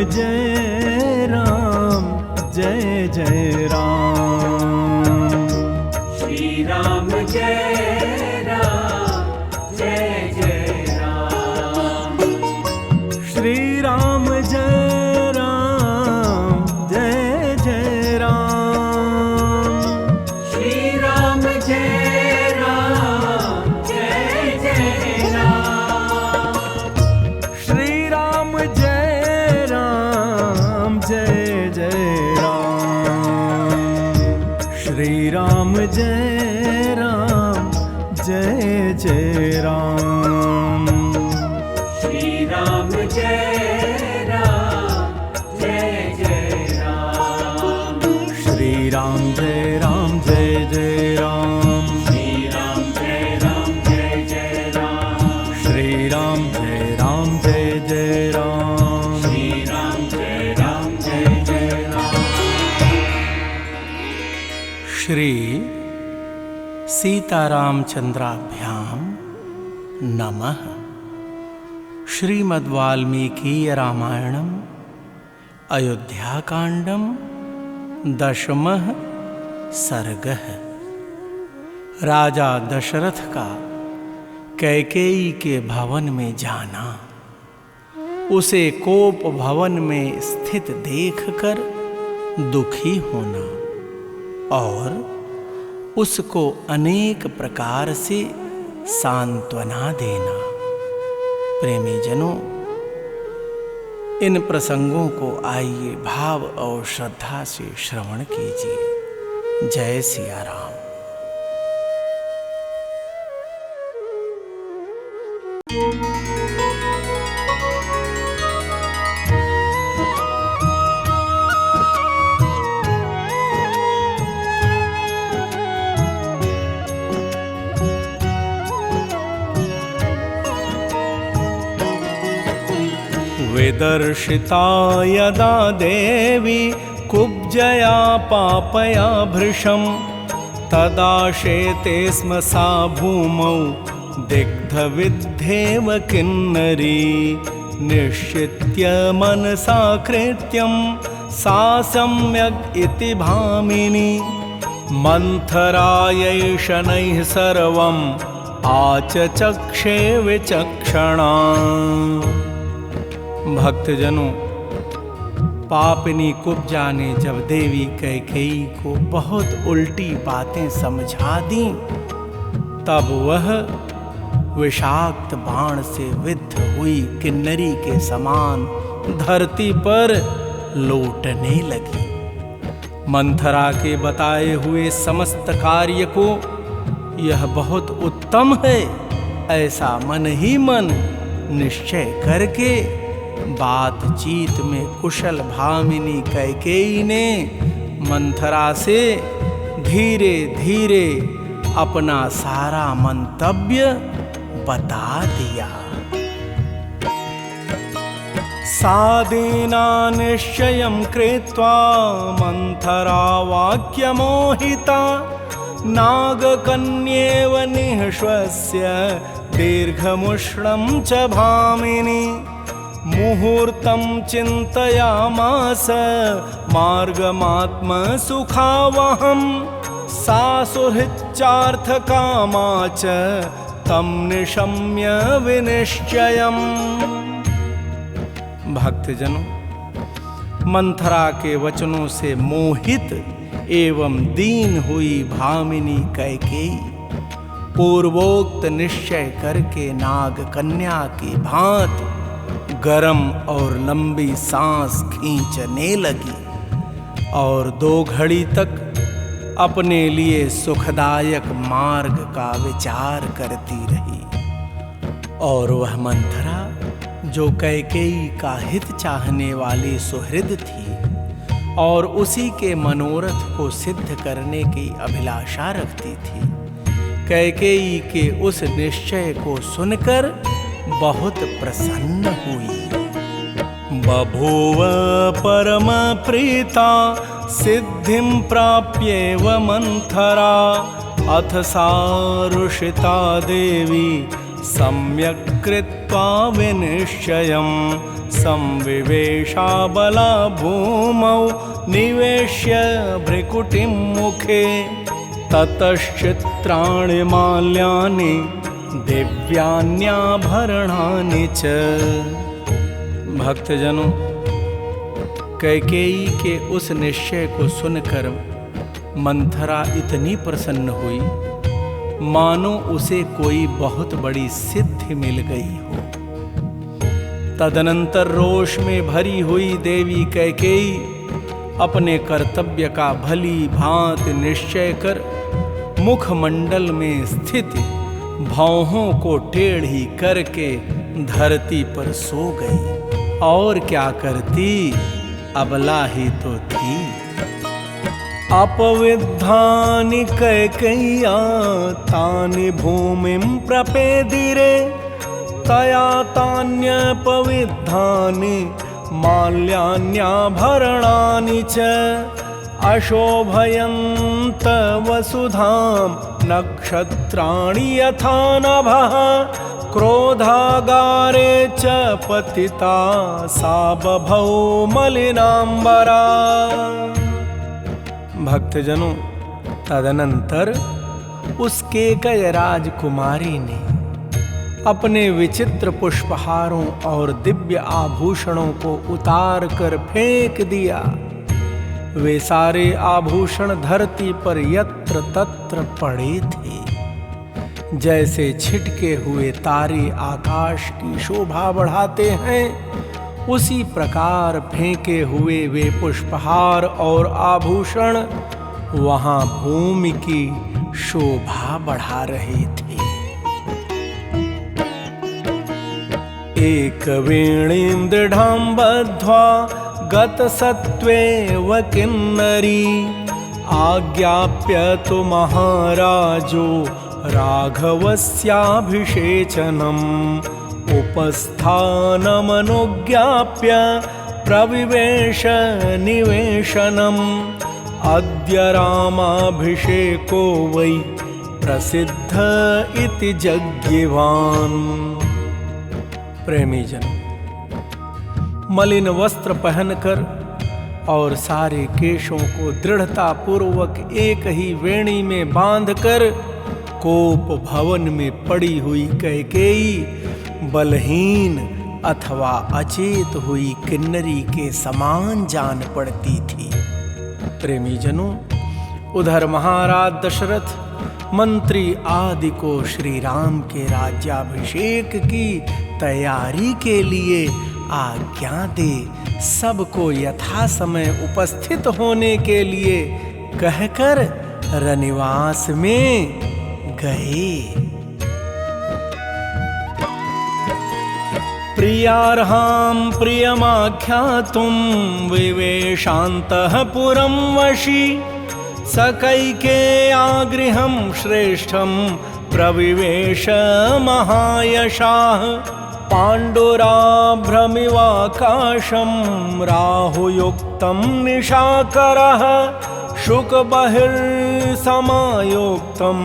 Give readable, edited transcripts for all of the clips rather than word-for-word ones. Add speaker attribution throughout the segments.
Speaker 1: जय राम जय जय राम।
Speaker 2: श्री राम जय राम जय जय राम।
Speaker 1: श्री राम जय राम जय जय राम।
Speaker 2: श्री राम जय राम जय जय राम।
Speaker 1: श्री राम जय राम जय जय राम। श्री राम जय राम जय जय राम।
Speaker 2: श्री राम जय राम जय जय राम।
Speaker 1: श्री राम जय राम जय जय राम।
Speaker 2: श्री राम जय राम जय जय राम।
Speaker 1: श्री राम जय राम जय जय राम।
Speaker 2: श्री राम जय राम जय जय राम।
Speaker 3: श्री सीतारामचंद्राभ्याम नमः। श्रीमद्वाल्मीकीय रामायणम अयोध्याकांडम दशमः सर्गः। राजा दशरथ का कैकेयी के भवन में जाना, उसे कोप भवन में स्थित देखकर दुखी होना और उसको अनेक प्रकार से सांत्वना देना। प्रेमी जनों, इन प्रसंगों को आइए भाव और श्रद्धा से श्रवण कीजिए। जय सिया राम।
Speaker 1: विदर्शिता यदा देवी कुब्जया पापया भृशं, तदा शेते स्म सा भूमौ दिग्धविद्धेव किन्नरी। निश्चित्य मनसा कृत्यं सा सम्यग् इति भामिनी। मंथरायै शनैः सर्वम् आचचक्षे विचक्षणा। भक्तजनों, पापिनी कुब्जा ने जब देवी कैकेयी को बहुत उल्टी बातें समझा दी, तब वह विषाक्त बाण से विद्ध हुई किन्नरी के समान धरती पर लौटने लगी। मंथरा के बताए हुए समस्त कार्य को यह बहुत उत्तम है, ऐसा मन ही मन निश्चय करके बातचीत में कुशल भामिनी कैकेयी ने मंथरा से धीरे धीरे अपना सारा मंतव्य बता दिया। सादीना निश्चयं कृत्वा मंथरा वाक्यमोहिता। नागकन्येव निःश्वस्य दीर्घमुष्णं च भामिनी। मुहूर्तं चिन्तयामास मार्गमात्मसुखावहं। सा सुहृच्चार्थकामा च तं निशम्य विनिश्चयम्। भक्तजनों, मंथरा के वचनों से मोहित एवं दीन हुई भामिनी कैकेयी पूर्वोक्त निश्चय करके नाग कन्या की भांति गरम और लंबी सांस खींचने लगी और 2 घड़ी तक अपने लिए सुखदायक मार्ग का विचार करती रही। और वह मंथरा, जो कैकेयी का हित चाहने वाली सुहृद थी और उसी के मनोरथ को सिद्ध करने की अभिलाषा रखती थी, कैकेयी के उस निश्चय को सुनकर बहुत प्रसन्न हुई। बभूव परम प्रीता सिद्धिं प्राप्येव मंथरा। अथ सारुषिता देवी
Speaker 3: सम्यक् कृत्वा विनिश्चयं संविवेशाबला भूमौ निवेश्य भ्रिकुटिं मुखे ततश्चित्राणि माल्यानि दिव्यान्याभरणानि च। भक्तजनों, कैकेयी के उस निश्चय को सुनकर मंथरा इतनी प्रसन्न हुई मानो उसे कोई बहुत बड़ी सिद्धि मिल गई हो। तदनंतर रोष में भरी हुई देवी कैकेयी अपने कर्तव्य का भली भांति निश्चय कर मुखमंडल में स्थित भौहों को टेढ़ी करके धरती पर सो गई। और क्या करती, अबला ही तो थी। अपविद्धानि कैकेय्या तानि भूमिं प्रपेदिरे तया तान्यपविद्धानि माल्यान्याभरणानि च अशोभयन्त वसुधां नक्षत्राणि यथा नभः क्रोधागारे च पतिता सा बभौ मलिनांबरा। भक्तजनों, तदनंतर उस केकय राजकुमारी ने अपने विचित्र पुष्पहारों और दिव्य आभूषणों को उतार कर फेंक दिया। वे सारे आभूषण धरती पर यत्र तत्र पड़े थे। जैसे छिटके हुए तारे आकाश की शोभा बढ़ाते हैं, उसी प्रकार फेंके हुए वे पुष्पहार और आभूषण वहां भूमि की शोभा बढ़ा रहे थे। एक वेणीं दृढां बद्ध्वा गतसत्त्वेव किन्नरी आज्ञाप्य तु महाराजो राघवस्याभिषेचनम् उपस्थानमनुज्ञाप्य प्रविवेश निवेशनम् अद्य रामाभिषेको वै प्रसिद्ध इति जज्ञिवान्। प्रेमी जन, मलिन वस्त्र पहनकर और सारे केशों को दृढ़ता पूर्वक एक ही वेणी में बांधकर कोप भवन में पड़ी हुई कैकेयी बलहीन अथवा अचेत हुई किन्नरी के समान जान पड़ती थी। प्रेमी जनों, उधर महाराज दशरथ मंत्री आदि को श्री राम के राज्याभिषेक की तैयारी के लिए आज्ञा दे सबको यथा समय उपस्थित होने के लिए कहकर रनिवास में गए। प्रियार्हां प्रियमाख्यातुं विवेशान्तः पुरं वशी सकैकेय्या गृहं श्रेष्ठं प्रविवेश महायशाः पाण्डुराभ्रमिवाकाशं राहुयुक्तं निशाकरः शुकबहिर्समायुक्तं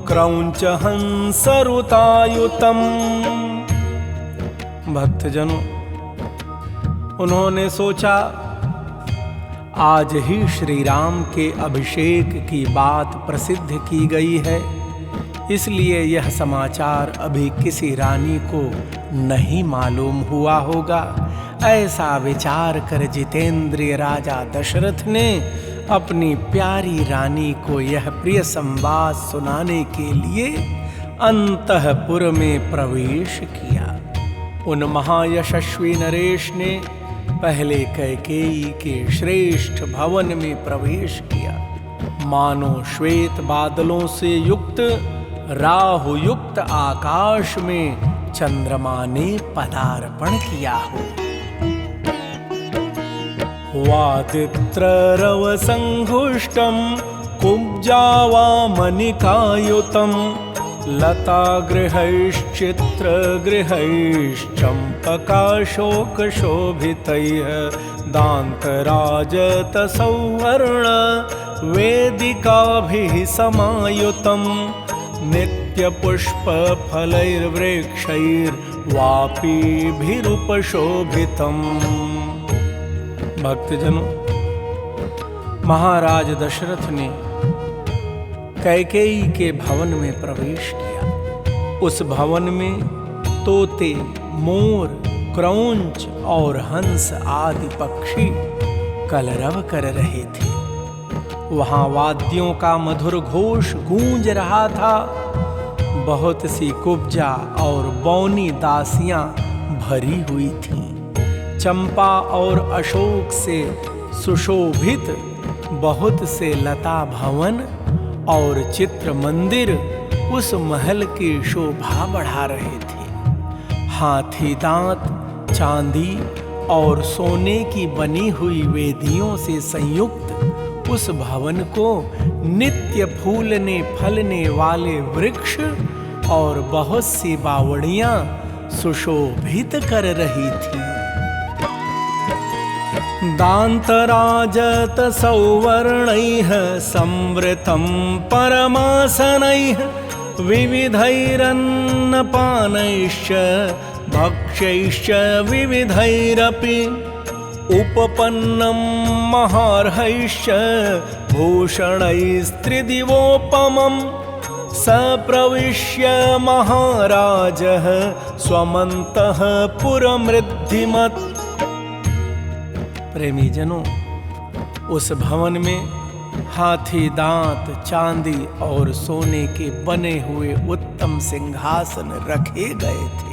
Speaker 3: क्रौञ्चहंसरुतायुतम्। भक्तजनों, उन्होंने सोचा आज ही श्री राम के अभिषेक की बात प्रसिद्ध की गई है, इसलिए यह समाचार अभी किसी रानी को नहीं मालूम हुआ होगा। ऐसा विचार कर जितेंद्रिय राजा दशरथ ने अपनी प्यारी रानी को यह प्रिय संवाद सुनाने के लिए अंतःपुर में प्रवेश किया। उन महायशस्वी नरेश ने पहले कैकेयी के श्रेष्ठ भवन में प्रवेश किया। मानो श्वेत बादलों से युक्त राहु युक्त आकाश में चंद्रमा ने पदार्पण किया हो। वादित्ररव संघुष्टं कुब्जावामनिकायुतं लतागृहैश्चित्रगृहैश्चम्पकाशोकशोभितैः दान्तराजतसौवर्ण वेदिकाभिः समायुतं नित्य नित्यपुष्पफलैर्वृक्षैर्वापीभिरुपशोभितम्। भक्तजनों, महाराज दशरथ ने कैकेयी के भवन में प्रवेश किया। उस भवन में तोते, मोर, क्रौंच और हंस आदि पक्षी कलरव कर रहे थे। वहां वाद्यों का मधुर घोष गूंज रहा था। बहुत सी कुब्जा और बौनी दासियां भरी हुई थीं। चंपा और अशोक से सुशोभित बहुत से लता भवन और चित्र मंदिर उस महल की शोभा बढ़ा रहे थे। हाथी दांत, चांदी और सोने की बनी हुई वेदियों से संयुक्त उस भवन को नित्य फूलने फलने वाले वृक्ष और बहुत सी बावड़ियां सुशोभित कर रही थीं। दान्तराजत सौवर्णैः संवृतं परमासनैः विविधैरन्नपानैश्च भक्ष्यैश्च विविधैरपि उपपन्नं महार्हैश्च भूषणैस्त्रिदिवोपमं सप्रविश्य महाराजः स्वमन्तःपुरमृद्धिमत्। प्रेमी जनों, उस भवन में हाथी दांत, चांदी और सोने के बने हुए उत्तम सिंहासन रखे गए थे।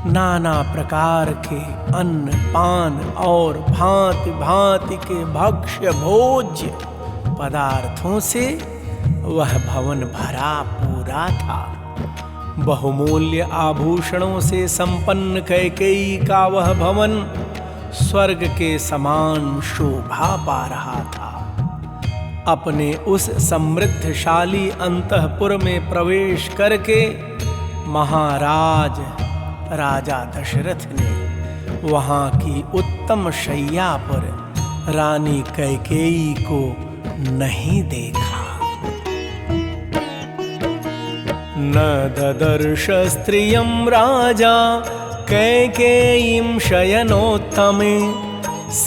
Speaker 3: नाना प्रकार के अन्न पान और भांति भांति के भक्ष्य भोज्य पदार्थों से वह भवन भरा पूरा था। बहुमूल्य आभूषणों से संपन्न कैकेयी का वह भवन स्वर्ग के समान शोभा पा रहा था। अपने उस समृद्धशाली अंतःपुर में प्रवेश करके महाराज राजा दशरथ ने वहां की उत्तम शैया पर रानी कैकेयी को नहीं देखा। न ददर्श स्त्रियं राजा कैकेयीं शयनोत्तमे स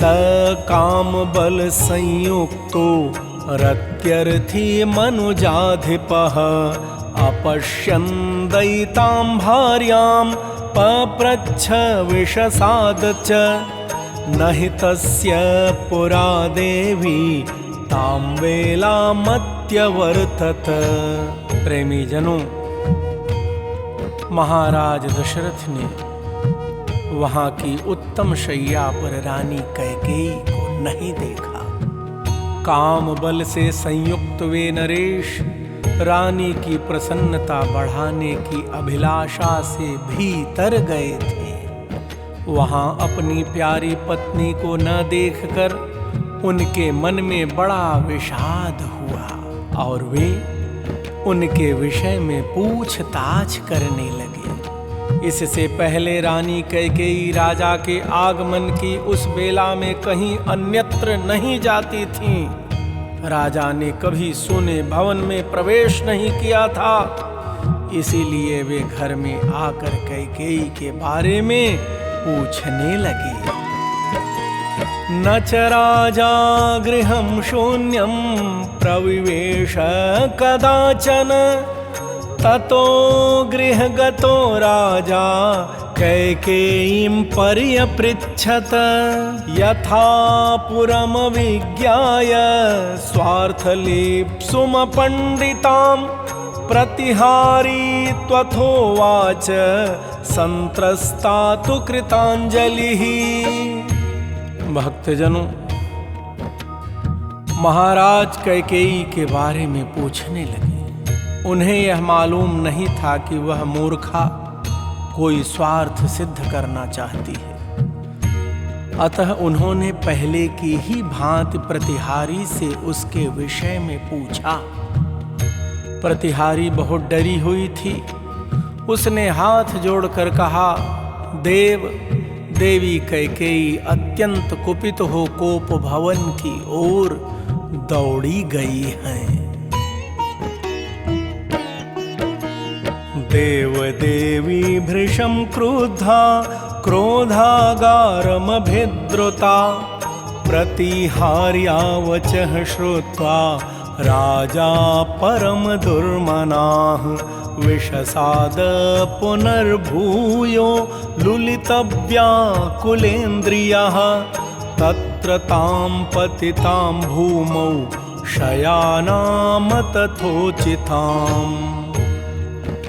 Speaker 3: कामबल संयुक्तो रत्यर्थी मनुजाधिपः अपश्यन् दयितां भार्यां पप्रच्छ विषसाद च न हि तस्य पुरा देवी तां वेलामत्यवर्तत। प्रेमी जनों, महाराज दशरथ ने वहां की उत्तम शैया पर रानी कैकेयी को नहीं देखा। काम बल से संयुक्त वे नरेश रानी की प्रसन्नता बढ़ाने की अभिलाषा से भीतर गए थे। वहां अपनी प्यारी पत्नी को न देखकर उनके मन में बड़ा विषाद हुआ और वे उनके विषय में पूछताछ करने लगे। इससे पहले रानी कैकेयी राजा के आगमन की उस बेला में कहीं अन्यत्र नहीं जाती थीं। राजा ने कभी सोने भवन में प्रवेश नहीं किया था, इसीलिए वे घर में आकर कैकेयी के बारे में पूछने लगे। न च राजा गृहं शून्यं प्रविवेश कदाचन ततो गृहगतो राजा कैकेयीं पर्यपृच्छत यथा पुरमविज्ञाय स्वार्थलिप्सुमपण्डितां प्रतिहारी त्वथोवाच संत्रस्ता तु कृतांजलिः। भक्तजनों, महाराज कैकेयी के बारे में पूछने लगे। उन्हें यह मालूम नहीं था कि वह मूर्खा कोई स्वार्थ सिद्ध करना चाहती है। अतः उन्होंने पहले की ही भांति प्रतिहारी से उसके विषय में पूछा। प्रतिहारी बहुत डरी हुई थी। उसने हाथ जोड़कर कहा, देव देवी कैकेयी अत्यंत कुपित हो कोप भवन की ओर दौड़ी गई हैं। देवदेवी भृशं क्रुद्धा क्रोधागारमभिद्रुता प्रतिहार्या वचः श्रुत्वा राजा परम दुर्मनाः विषसाद पुनर्भूयो लुलितव्याकुलेन्द्रियः तत्र तां पतितां भूमौ शयानाम तथोचिताम्।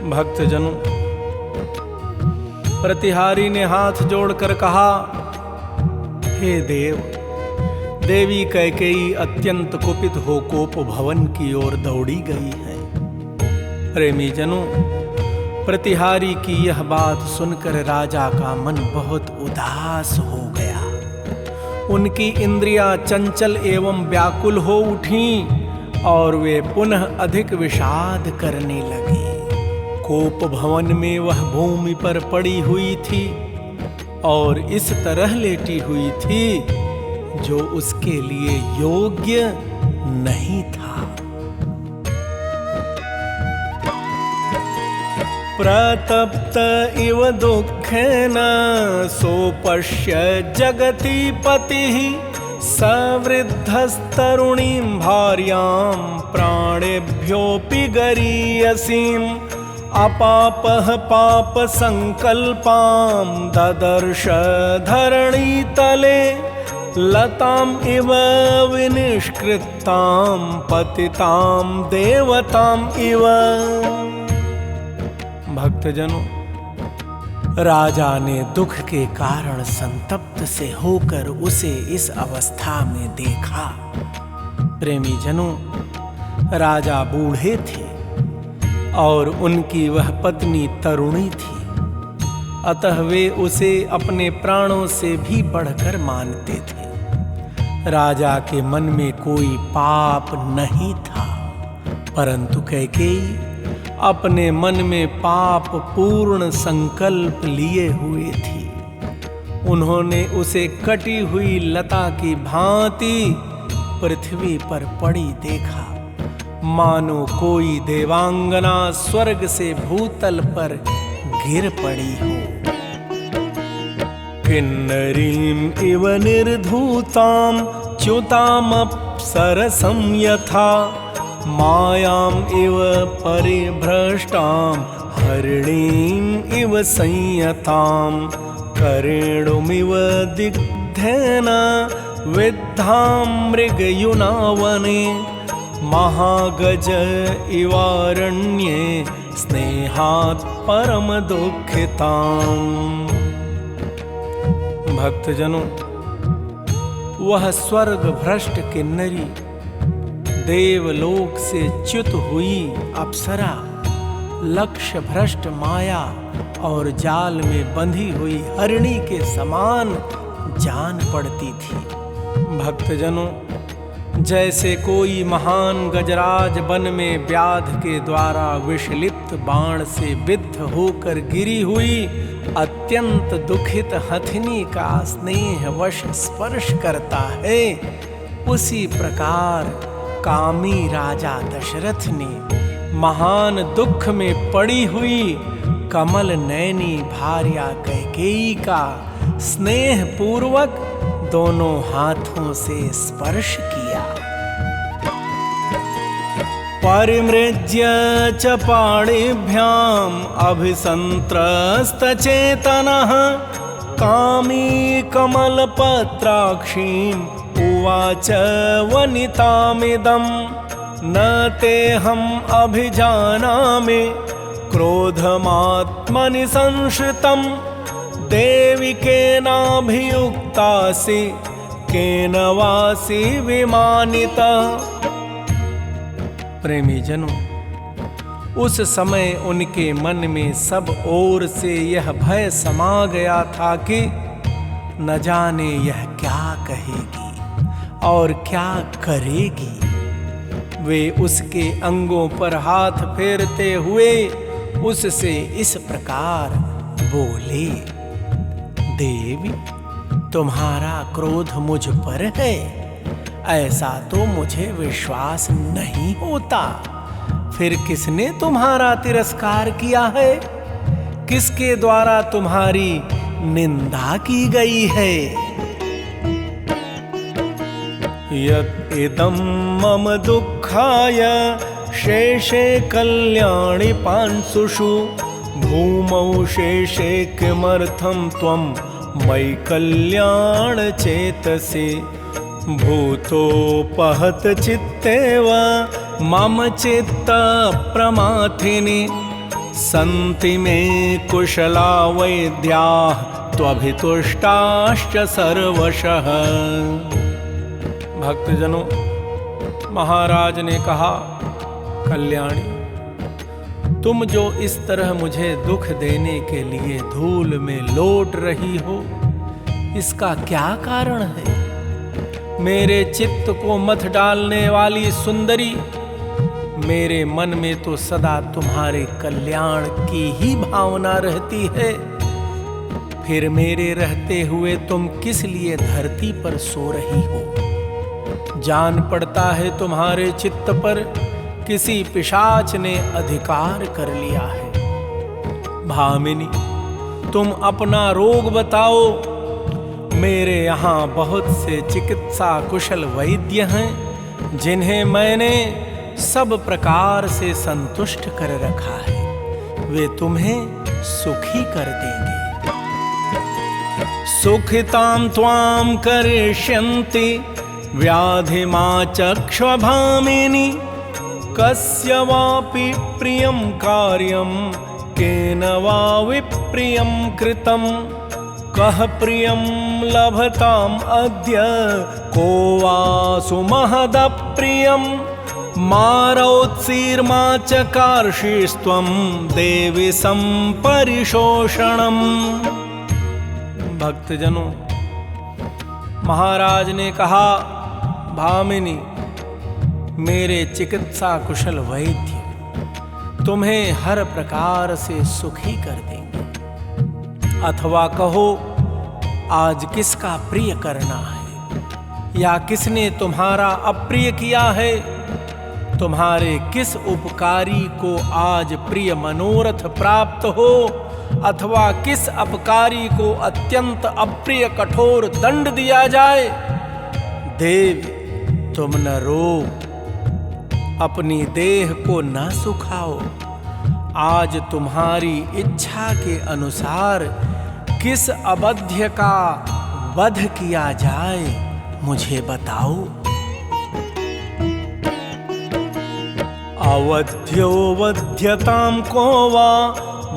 Speaker 3: भक्तजनों, प्रतिहारी ने हाथ जोड़कर कहा, हे देव, देवी कैकेयी अत्यंत कुपित हो कोप भवन की ओर दौड़ी गई है। प्रेमी जनों, प्रतिहारी की यह बात सुनकर राजा का मन बहुत उदास हो गया। उनकी इंद्रियां चंचल एवं व्याकुल हो उठीं और वे पुनः अधिक विषाद करने लगे। कोप भवन में वह भूमि पर पड़ी हुई थी और इस तरह लेटी हुई थी जो उसके लिए योग्य नहीं था। प्रतप्त इव दुःखेन सोपश्य जगति पतिः सवृद्धस्तरुणीं भार्यां प्राणेभ्योऽपि गरीयसीम् अपापः पाप संकल्पां ददर्श धरणीतले लताम् इव विनिष्कृतां पतितां देवताम् इव। भक्तजनों, राजा ने दुख के कारण संतप्त से होकर उसे इस अवस्था में देखा। प्रेमी जनों, राजा बूढ़े थे और उनकी वह पत्नी तरुणी थी, अतः वे उसे अपने प्राणों से भी बढ़कर मानते थे। राजा के मन में कोई पाप नहीं था, परंतु कैकेयी अपने मन में पाप पूर्ण संकल्प लिए हुए थी। उन्होंने उसे कटी हुई लता की भांति पृथ्वी पर पड़ी देखा, मानो कोई देवांगना स्वर्ग से भूतल पर गिर पड़ी हो। किन्नरीं इव निर्धूतां च्युतामप्सरसं यथा मायां इव परिभ्रष्टां हरिणीं इव संयतां करेणुमिव दिग्धेन विद्धां मृगयुनावने महागज इवारण्ये स्नेहात् परम दुःखिताम्। भक्तजनों, वह स्वर्ग भ्रष्ट किन्नरी, देवलोक से च्युत हुई अप्सरा, लक्ष्य भ्रष्ट माया और जाल में बंधी हुई हरिणी के समान जान पड़ती थी। भक्तजनों, जैसे कोई महान गजराज वन में व्याध के द्वारा विषलिप्त बाण से विद्ध होकर गिरी हुई अत्यंत दुखित हथिनी का स्नेहवश स्पर्श करता है, उसी प्रकार कामी राजा दशरथ ने महान दुख में पड़ी हुई कमल नैनी भार्या कैकेयी का स्नेह पूर्वक दोनों हाथों से स्पर्श किया। परिमृज्य च पाणिभ्याम् अभिसंत्रस्तचेतनः कामी कमलपत्राक्षीम् उवाच वनितामिदं न तेऽहम् अभिजानामि क्रोधमात्मनि संश्रितं देवि केनाभियुक्तासि केन वासि विमानिता। प्रेमी जनों, उस समय उनके मन में सब ओर से यह भय समा गया था कि न जाने यह क्या कहेगी और क्या करेगी। वे उसके अंगों पर हाथ फेरते हुए उससे इस प्रकार बोले, देवी, तुम्हारा क्रोध मुझ पर है, ऐसा तो मुझे विश्वास नहीं होता। फिर किसने तुम्हारा तिरस्कार किया है? किसके द्वारा तुम्हारी निंदा की गई है? यत् इदं मम दुःखाय शेषे कल्याणि पांसुषु भूमौ शेषे किमर्थं त्वं मयि कल्याण चेतसि भूतोपहत चित्तेव मम चित्त प्रमाथिनि सन्ति मे कुशला वैद्याः त्वभितुष्टाश्च सर्वशः। भक्तजनों, महाराज ने कहा, कल्याणी, तुम जो इस तरह मुझे दुख देने के लिए धूल में लौट रही हो, इसका क्या कारण है? मेरे चित्त को मथ डालने वाली सुंदरी, मेरे मन में तो सदा तुम्हारे कल्याण की ही भावना रहती है। फिर मेरे रहते हुए तुम किस लिए धरती पर सो रही हो? जान पड़ता है तुम्हारे चित्त पर किसी पिशाच ने अधिकार कर लिया है। भामिनी, तुम अपना रोग बताओ। मेरे यहाँ बहुत से चिकित्सा कुशल वैद्य हैं, जिन्हें मैंने सब प्रकार से संतुष्ट कर रखा है। वे तुम्हें सुखी कर देंगे। सुखितां त्वां करिष्यन्ति व्याधिमा चक्ष्वभामिनी कस्य वापि प्रियं कार्यं केन वा विप्रियं कृतं कः प्रियं लभताम् अद्य को वा सुमहदप्रियं मारौत्सीर्मा च कार्षीस्त्वं देवि संपरिशोषणम्। भक्तजनों, महाराज ने कहा, भामिनी, मेरे चिकित्सा कुशल वैद्य तुम्हें हर प्रकार से सुखी कर देंगे। अथवा कहो, आज किसका प्रिय करना है या किसने तुम्हारा अप्रिय किया है? तुम्हारे किस उपकारी को आज प्रिय मनोरथ प्राप्त हो अथवा किस अपकारी को अत्यंत अप्रिय कठोर दंड दिया जाए? देव, तुम न रो, अपनी देह को न सुखाओ। आज तुम्हारी इच्छा के अनुसार किस अबध्य का वध किया जाए, मुझे बताओ। अवध्यो वध्यतां को वा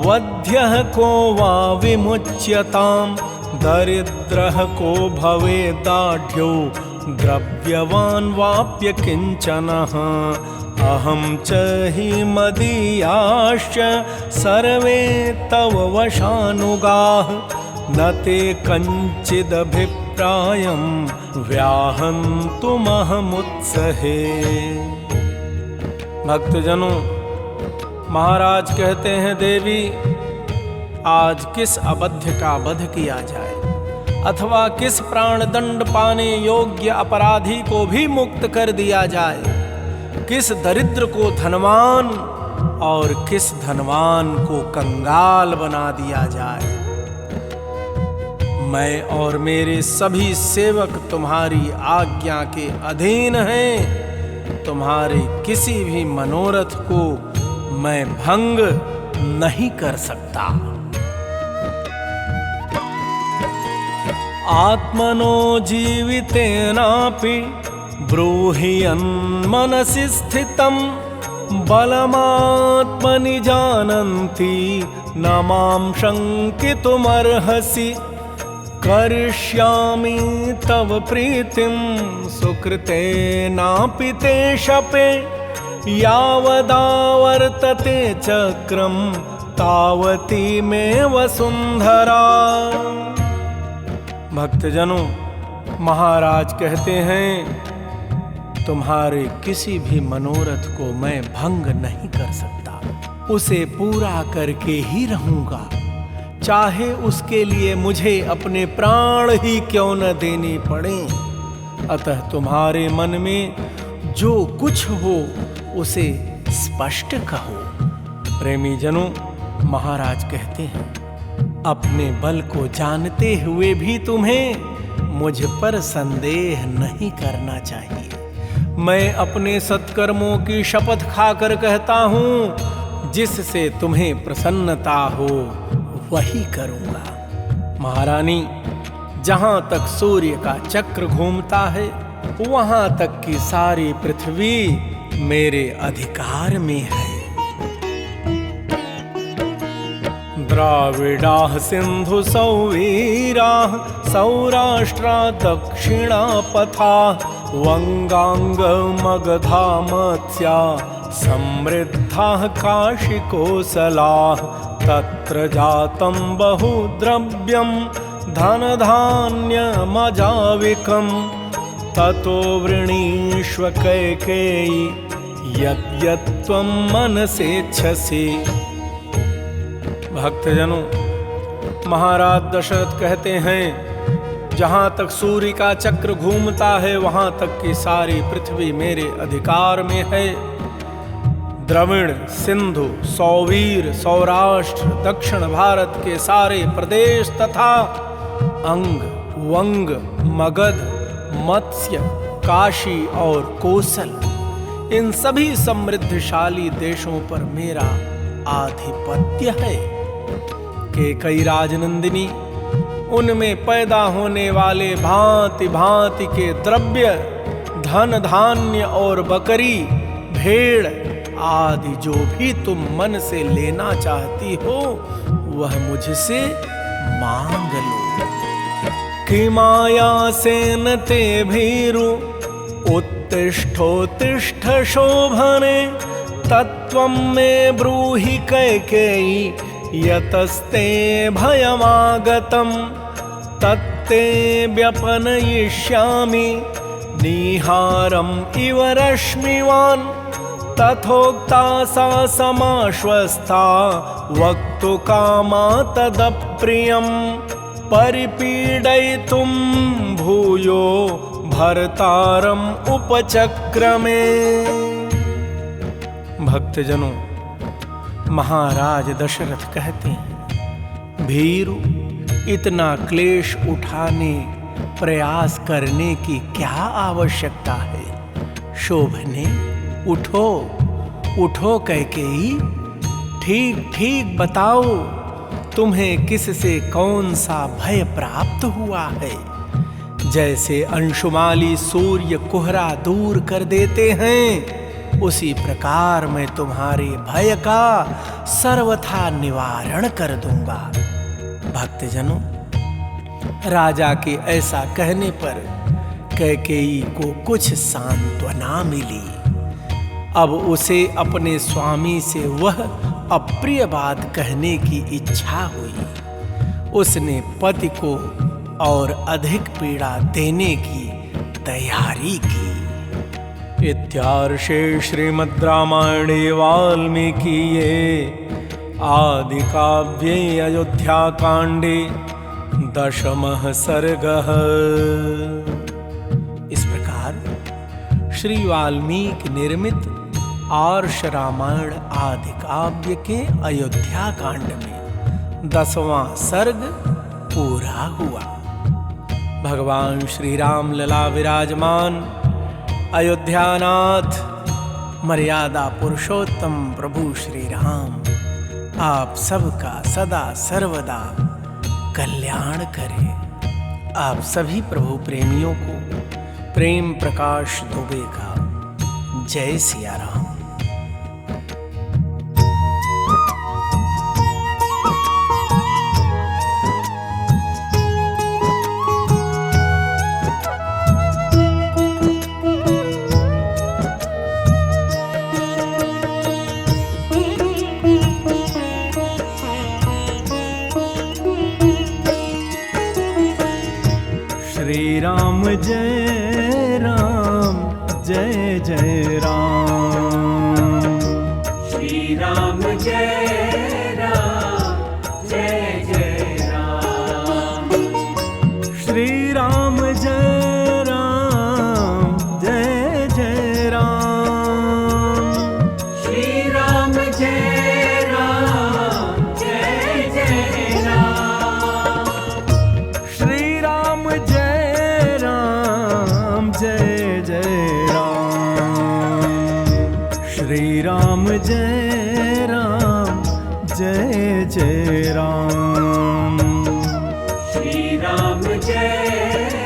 Speaker 3: वध्यः को वा विमुच्यतां दरिद्रः को भवेदाढ्यो द्रव्यवान् वाप्य किंचनः अहं च हि मदीयाश्च सर्वे तव वशानुगाः न ते कञ्चिदभिप्रायं व्याहन्तुमहमुत्सहे। भक्तजनों, महाराज कहते हैं, देवी, आज किस अबध्य का वध किया जाए अथवा किस प्राणदंड पाने योग्य अपराधी को भी मुक्त कर दिया जाए? किस दरिद्र को धनवान और किस धनवान को कंगाल बना दिया जाए? मैं और मेरे सभी सेवक तुम्हारी आज्ञा के अधीन हैं। तुम्हारे किसी भी मनोरथ को मैं भंग नहीं कर सकता। आत्मनो जीवितेनापि ब्रूहि यन्मनसि स्थितं बलमात्मनि जानन्ति न मां शङ्कितुमर्हसि करिष्यामि तव प्रीतिं सुकृतेनापि ते शपे यावदावर्तते चक्रं तावती मे वसुंधरा। भक्तजनों, महाराज कहते हैं, तुम्हारे किसी भी मनोरथ को मैं भंग नहीं कर सकता, उसे पूरा करके ही रहूंगा, चाहे उसके लिए मुझे अपने प्राण ही क्यों न देने पड़े। अतः तुम्हारे मन में जो कुछ हो उसे स्पष्ट कहो। प्रेमी जनों, महाराज कहते हैं, अपने बल को जानते हुए भी तुम्हें मुझ पर संदेह नहीं करना चाहिए। मैं अपने सत्कर्मों की शपथ खाकर कहता हूं, जिससे तुम्हें प्रसन्नता हो वही करूंगा। महारानी, जहां तक सूर्य का चक्र घूमता है वहां तक की सारी पृथ्वी मेरे अधिकार में है। द्राविडाः सिंधु सौवीराः सौराष्ट्रा दक्षिणा पथा वंगांग मगधा मत्स्या समृद्धाः काशिकोसलाः तत्र जातं बहुद्रव्यं धनधान्यमजाविकं ततो वृणीष्व कैकेयी यद्यत् त्वं मनसेच्छसि। भक्तजनों, महाराज दशरथ कहते हैं, जहां तक सूर्य का चक्र घूमता है वहां तक की सारी पृथ्वी मेरे अधिकार में है। द्रविड़, सिंधु, सौवीर, सौराष्ट्र, दक्षिण भारत के सारे प्रदेश तथा अंग, वंग, मगध, मत्स्य, काशी और कोसल, इन सभी समृद्धशाली देशों पर मेरा आधिपत्य है। कैकेयी राजनंदिनी, उनमें पैदा होने वाले भांति भांति के द्रव्य, धन धान्य और बकरी, भेड़ आदि जो भी तुम मन से लेना चाहती हो वह मुझसे मांग लो। किमायासेन ते भीरु उत्तिष्ठोत्तिष्ठ शोभने तत्त्वं मे ब्रूहि कैकेयी यतस्ते भयमागतं तत्ते व्यपनयिष्यामि निहारम् इव रश्मिवान्। तथोक्ता सा समाश्वस्ता वक्तुकामा तदप्रियं परिपीडयितुं भूयो भर्तारम् उपचक्रमे। भक्तजनों, महाराज दशरथ कहते हैं, भीरु, इतना क्लेश उठाने प्रयास करने की क्या आवश्यकता है। शोभने, उठो उठो कैकेयी, ठीक ठीक बताओ, तुम्हें किससे कौन सा भय प्राप्त हुआ है। जैसे अंशुमाली सूर्य कोहरा दूर कर देते हैं, उसी प्रकार मैं तुम्हारे भय का सर्वथा निवारण कर दूंगा। भक्तजनों, राजा के ऐसा कहने पर कैकेयी को कुछ सांत्वना मिली। अब उसे अपने स्वामी से वह अप्रिय बात कहने की इच्छा हुई। उसने पति को और अधिक पीड़ा देने की तैयारी की। इत्यार्षे श्रीमद् रामायणे वाल्मीकिये आदि काव्ये अयोध्याकांडे दशमः सर्गः। इस प्रकार श्री वाल्मीकि निर्मित आर्ष रामायण आदि काव्य के अयोध्या कांड में 10वां सर्ग पूरा हुआ। भगवान श्री राम लला विराजमान, अयोध्यानाथ, मर्यादा पुरुषोत्तम प्रभु श्री राम आप सबका सदा सर्वदा कल्याण करें। आप सभी प्रभु प्रेमियों को प्रेम प्रकाश दुबे का जय सिया राम।
Speaker 1: श्री राम जय राम, जय जय राम।
Speaker 2: श्री राम जय राम, जय जय राम।
Speaker 1: श्री राम जय राम, जय जय राम।
Speaker 2: श्री
Speaker 1: जय राम जय जय राम।
Speaker 2: श्री राम जय